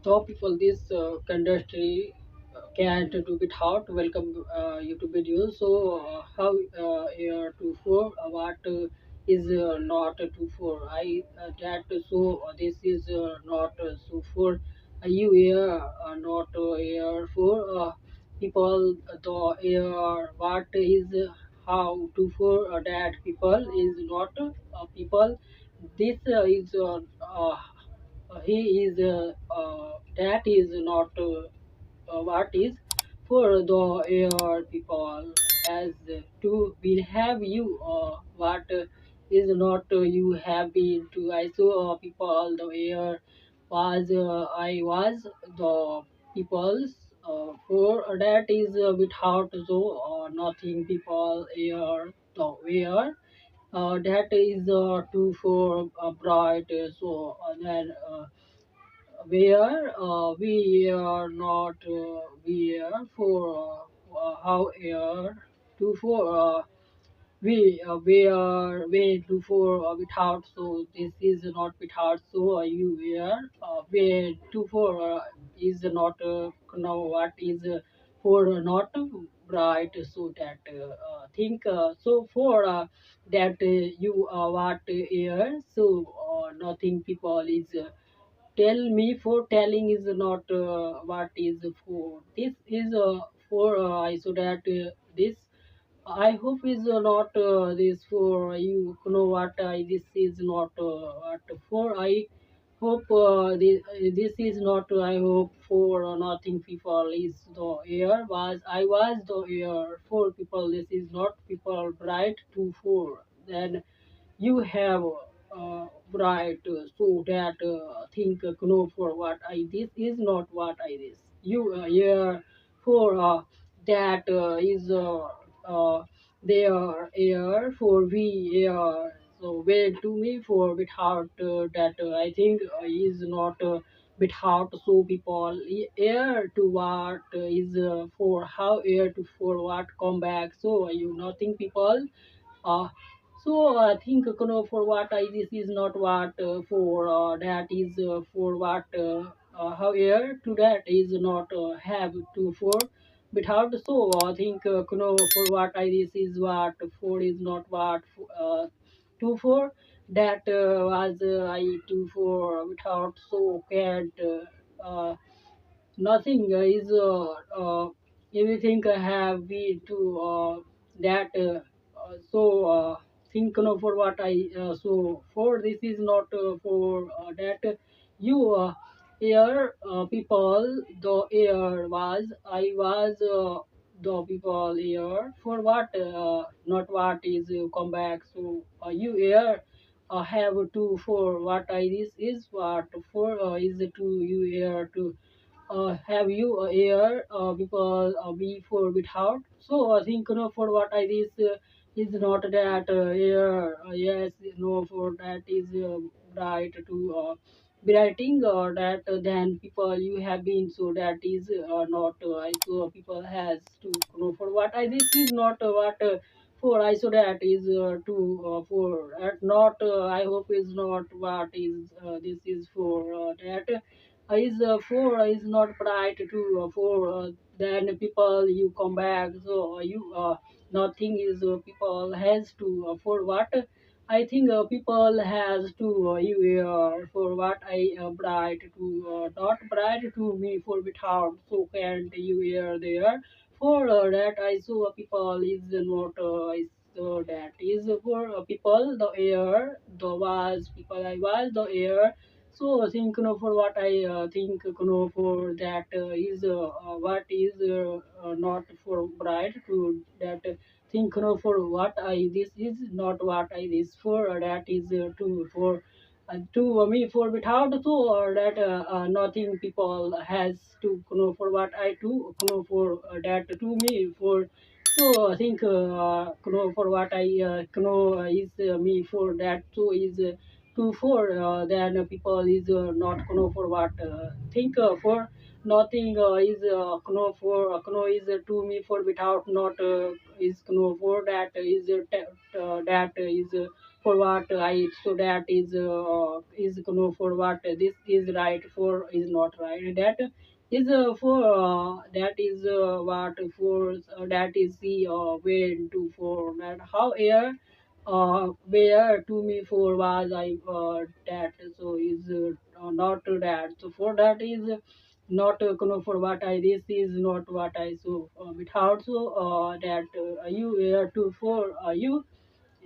Top people this industry can't do it hard. Welcome YouTube video. So how to for what is not to for I that so this is not so for you here not here for people the what is how to for that people is not people this is he is that is not what is for the air people as to will have you what is not you have been to I saw people the air was I was the people's for that is a bit hard so nothing people air the air that is too for bright then where we are not we are for how air to for we are way to for without so this is not without so you are way to for is not know what is for not bright so that think so for that you what air so nothing people is tell me for telling is not what is for this is for I so that this I hope is not this for you know what this is not what for I hope this is not I hope for nothing people is the air was I was the air for people this is not people bright to for then you have right so that think know for what I this is not what I this you yeah for that there air for we air so where to me for without that I think is not bit hard so people air to what is for how air to for what come back so you nothing people uh, so I think for what I this is not what for that is for what however to that is not have to for without so I think for what I this is what for is not what two for that was I two for without so can't nothing is everything have we to that so think for what I so for this is not for that you air people the air was I was the people here for what not what is come back so you air have to for what I this is what for is to you here to have you here because before without so I think for what I this is not that here yes no for that is right to writing that then people you have been so that is not I so people has to for what I this is not what for I so that is to for not I hope is not what is this is for that is for is not bright to for then people you come back so you nothing is people has to for what I think people has to you for what I bright to not bright to me for without so can't you hear there for that I saw people is not is that is for people the air the was people I was the air so I think for what I think for that is what is not for bright to that think for what I this is not what I this for that is to for to me for without so that nothing people has to for what I to for that to me for so I think for what I is me for that so is to for then people is not for what think for nothing is for is to me for without not is for that is that is for what I, so that is for what this is right for is not right. That is for that is what for that is the way to for that how air where to me for was I that so is not that, so for that is not for what I this is not what I so without so that you to for you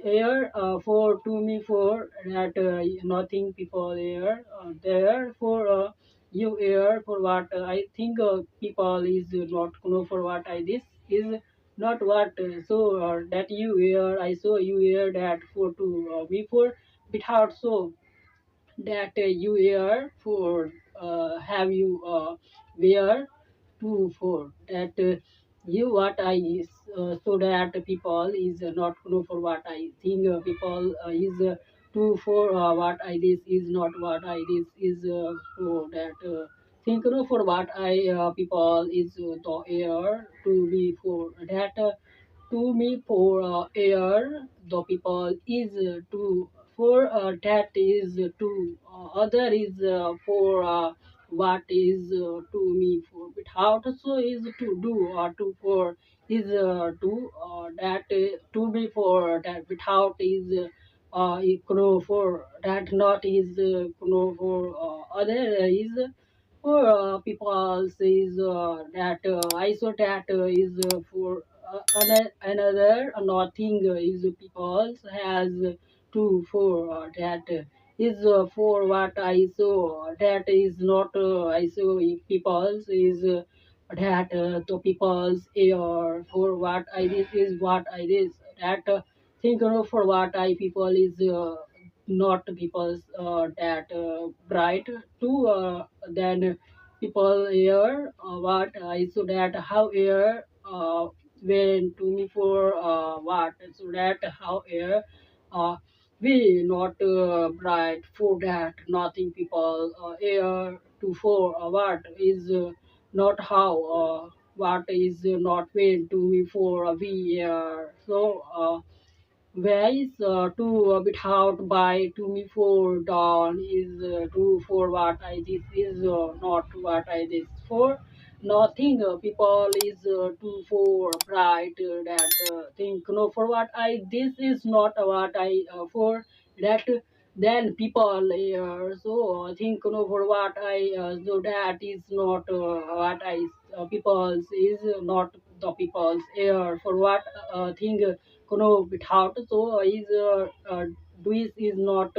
here for to me for that nothing people here there for you here for what I think people is not for what I this is not what so that you here I saw you here that for to me for without so that you wear for have you wear two for that you what I is so that people is not know for what I think people is two for what I this is not what I this is for that think for what I people is the air to be for that to me for air the people is to for that is to other is for what is to me for but how to so is to do or to for is to that to me for that without is for that not is for other is for people says that ISO that is for another nothing is people has to for that is for what ISO that is not ISO people's is that the people's air for what I this is what I this that think for what I people is not people's that bright to then people here what I so that how here when to me for what so that how here uh, we not bright for that nothing people here to for what is not how what is not when to me for we so where is to a bit out by to me for dawn is to for what I this is not what I this for nothing people is to for bright that think no for what I this is not what I for that then people so think no for what I so that is not what I people's is not the people's air for what thing without so is this is not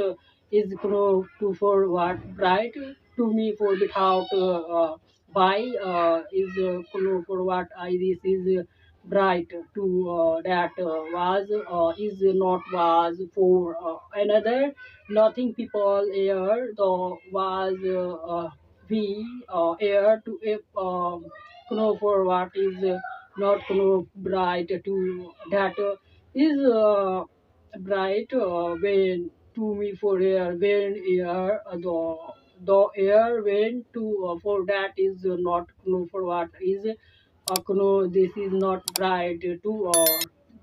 is to for what bright to me for without by is for what I this is bright to that was is not was for another nothing people air the was we air to for what is not bright to that is bright when to me for air when air the air when to for that is not for what is this is not bright to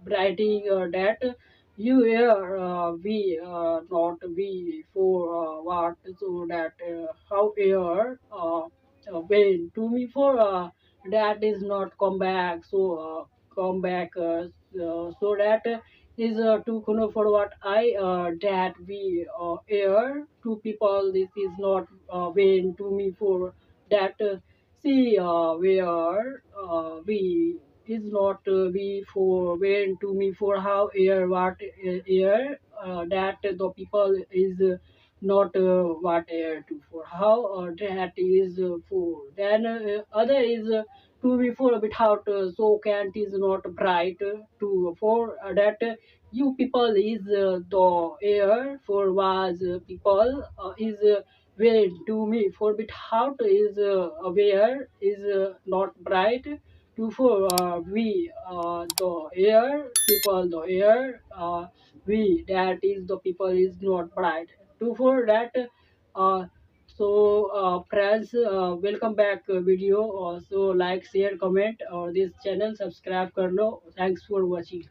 brighting that you air we not we for what so that how air when to me for that is not come back so come back so that is to for what I that we air to people this is not when to me for that see where we is not we for when to me for how air what air that the people is not what air to for how that is for then other is to be for a bit out so can't is not bright to for that you people is the air for was people is where to me for bit out is where is not bright to for we the air people the air we that is the people is not bright to for that uh, so friends welcome back video so like share comment और this channel subscribe कर लो thanks for watching